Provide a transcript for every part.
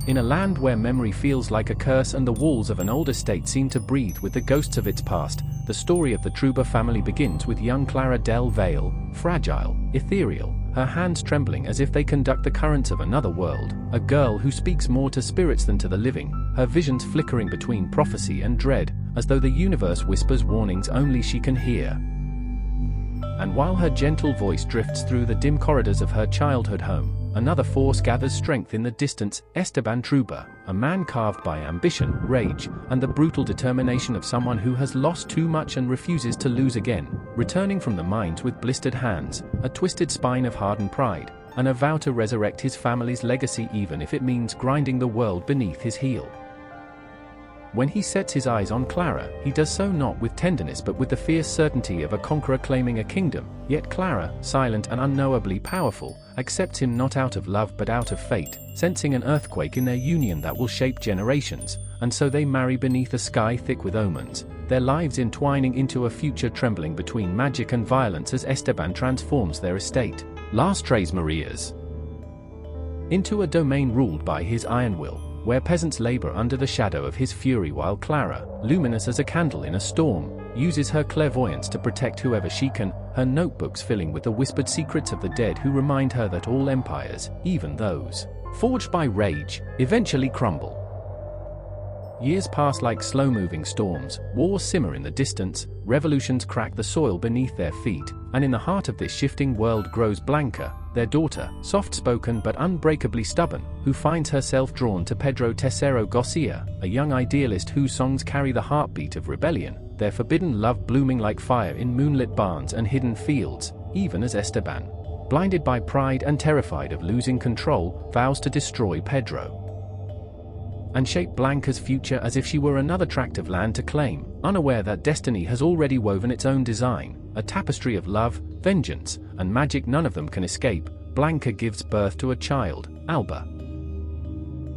In a land where memory feels like a curse and the walls of an old estate seem to breathe with the ghosts of its past, the story of the Trueba family begins with young Clara del Valle, fragile, ethereal, her hands trembling as if they conduct the currents of another world, a girl who speaks more to spirits than to the living, her visions flickering between prophecy and dread, as though the universe whispers warnings only she can hear. And while her gentle voice drifts through the dim corridors of her childhood home, another force gathers strength in the distance, Esteban Trueba, a man carved by ambition, rage, and the brutal determination of someone who has lost too much and refuses to lose again, returning from the mines with blistered hands, a twisted spine of hardened pride, and a vow to resurrect his family's legacy even if it means grinding the world beneath his heel. When he sets his eyes on Clara, he does so not with tenderness but with the fierce certainty of a conqueror claiming a kingdom, yet Clara, silent and unknowably powerful, accepts him not out of love but out of fate, sensing an earthquake in their union that will shape generations, and so they marry beneath a sky thick with omens, their lives entwining into a future trembling between magic and violence as Esteban transforms their estate, Las Tres Marias, into a domain ruled by his iron will, where peasants labor under the shadow of his fury while Clara, luminous as a candle in a storm, uses her clairvoyance to protect whoever she can, her notebooks filling with the whispered secrets of the dead who remind her that all empires, even those forged by rage, eventually crumble. Years pass like slow-moving storms, wars simmer in the distance, revolutions crack the soil beneath their feet, and in the heart of this shifting world grows Blanca, their daughter, soft-spoken but unbreakably stubborn, who finds herself drawn to Pedro Tercero Garcia, a young idealist whose songs carry the heartbeat of rebellion, their forbidden love blooming like fire in moonlit barns and hidden fields, even as Esteban, blinded by pride and terrified of losing control, vows to destroy Pedro and shape Blanca's future as if she were another tract of land to claim, unaware that destiny has already woven its own design, a tapestry of love, vengeance, and magic none of them can escape. Blanca gives birth to a child, Alba.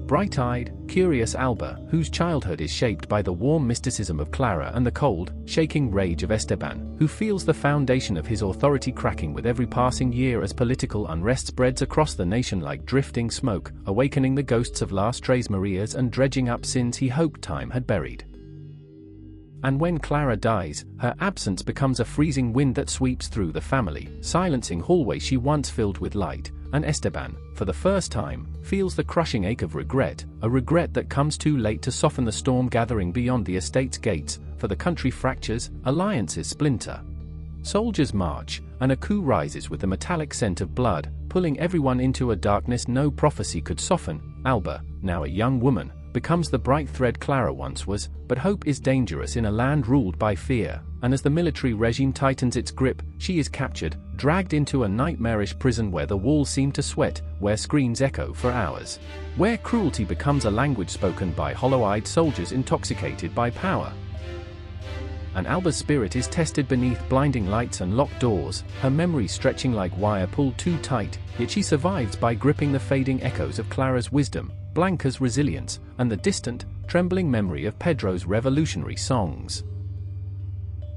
Bright-eyed, curious Alba, whose childhood is shaped by the warm mysticism of Clara and the cold, shaking rage of Esteban, who feels the foundation of his authority cracking with every passing year as political unrest spreads across the nation like drifting smoke, awakening the ghosts of Las Tres Marias and dredging up sins he hoped time had buried. And when Clara dies, her absence becomes a freezing wind that sweeps through the family, silencing hallways she once filled with light, and Esteban, for the first time, feels the crushing ache of regret, a regret that comes too late to soften the storm gathering beyond the estate's gates, for the country fractures, alliances splinter. Soldiers march, and a coup rises with the metallic scent of blood, pulling everyone into a darkness no prophecy could soften. Alba, now a young woman, becomes the bright thread Clara once was, but hope is dangerous in a land ruled by fear, and as the military regime tightens its grip, she is captured, dragged into a nightmarish prison where the walls seem to sweat, where screams echo for hours, where cruelty becomes a language spoken by hollow-eyed soldiers intoxicated by power. And Alba's spirit is tested beneath blinding lights and locked doors, her memory stretching like wire pulled too tight, yet she survives by gripping the fading echoes of Clara's wisdom, Blanca's resilience, and the distant, trembling memory of Pedro's revolutionary songs.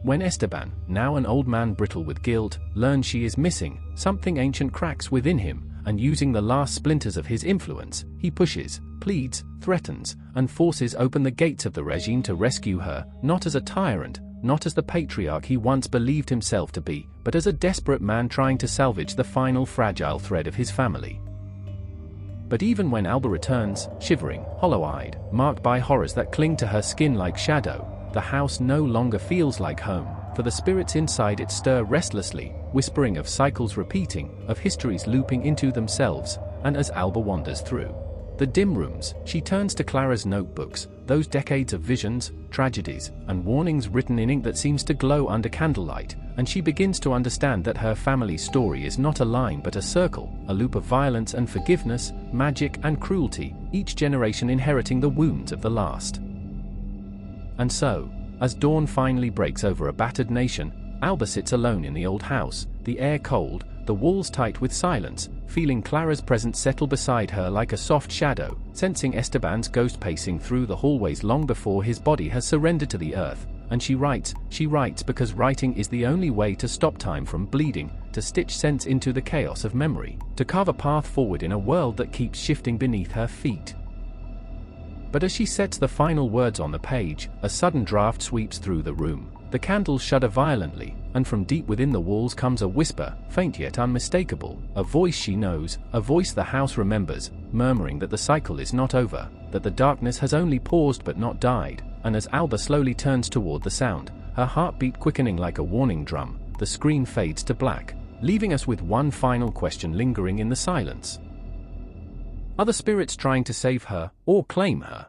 When Esteban, now an old man brittle with guilt, learns she is missing, something ancient cracks within him, and using the last splinters of his influence, he pushes, pleads, threatens, and forces open the gates of the regime to rescue her, not as a tyrant, not as the patriarch he once believed himself to be, but as a desperate man trying to salvage the final fragile thread of his family. But even when Alba returns, shivering, hollow-eyed, marked by horrors that cling to her skin like shadow, the house no longer feels like home, for the spirits inside it stir restlessly, whispering of cycles repeating, of histories looping into themselves, and as Alba wanders through the dim rooms, she turns to Clara's notebooks, those decades of visions, tragedies, and warnings written in ink that seems to glow under candlelight, and she begins to understand that her family's story is not a line but a circle, a loop of violence and forgiveness, magic and cruelty, each generation inheriting the wounds of the last. And so, as dawn finally breaks over a battered nation, Alba sits alone in the old house, the air cold, the walls tight with silence, feeling Clara's presence settle beside her like a soft shadow, sensing Esteban's ghost pacing through the hallways long before his body has surrendered to the earth, and she writes because writing is the only way to stop time from bleeding, to stitch sense into the chaos of memory, to carve a path forward in a world that keeps shifting beneath her feet. But as she sets the final words on the page, a sudden draft sweeps through the room. The candles shudder violently, and from deep within the walls comes a whisper, faint yet unmistakable, a voice she knows, a voice the house remembers, murmuring that the cycle is not over, that the darkness has only paused but not died. And as Alba slowly turns toward the sound, her heartbeat quickening like a warning drum, the screen fades to black, leaving us with one final question lingering in the silence. Are the spirits trying to save her, or claim her?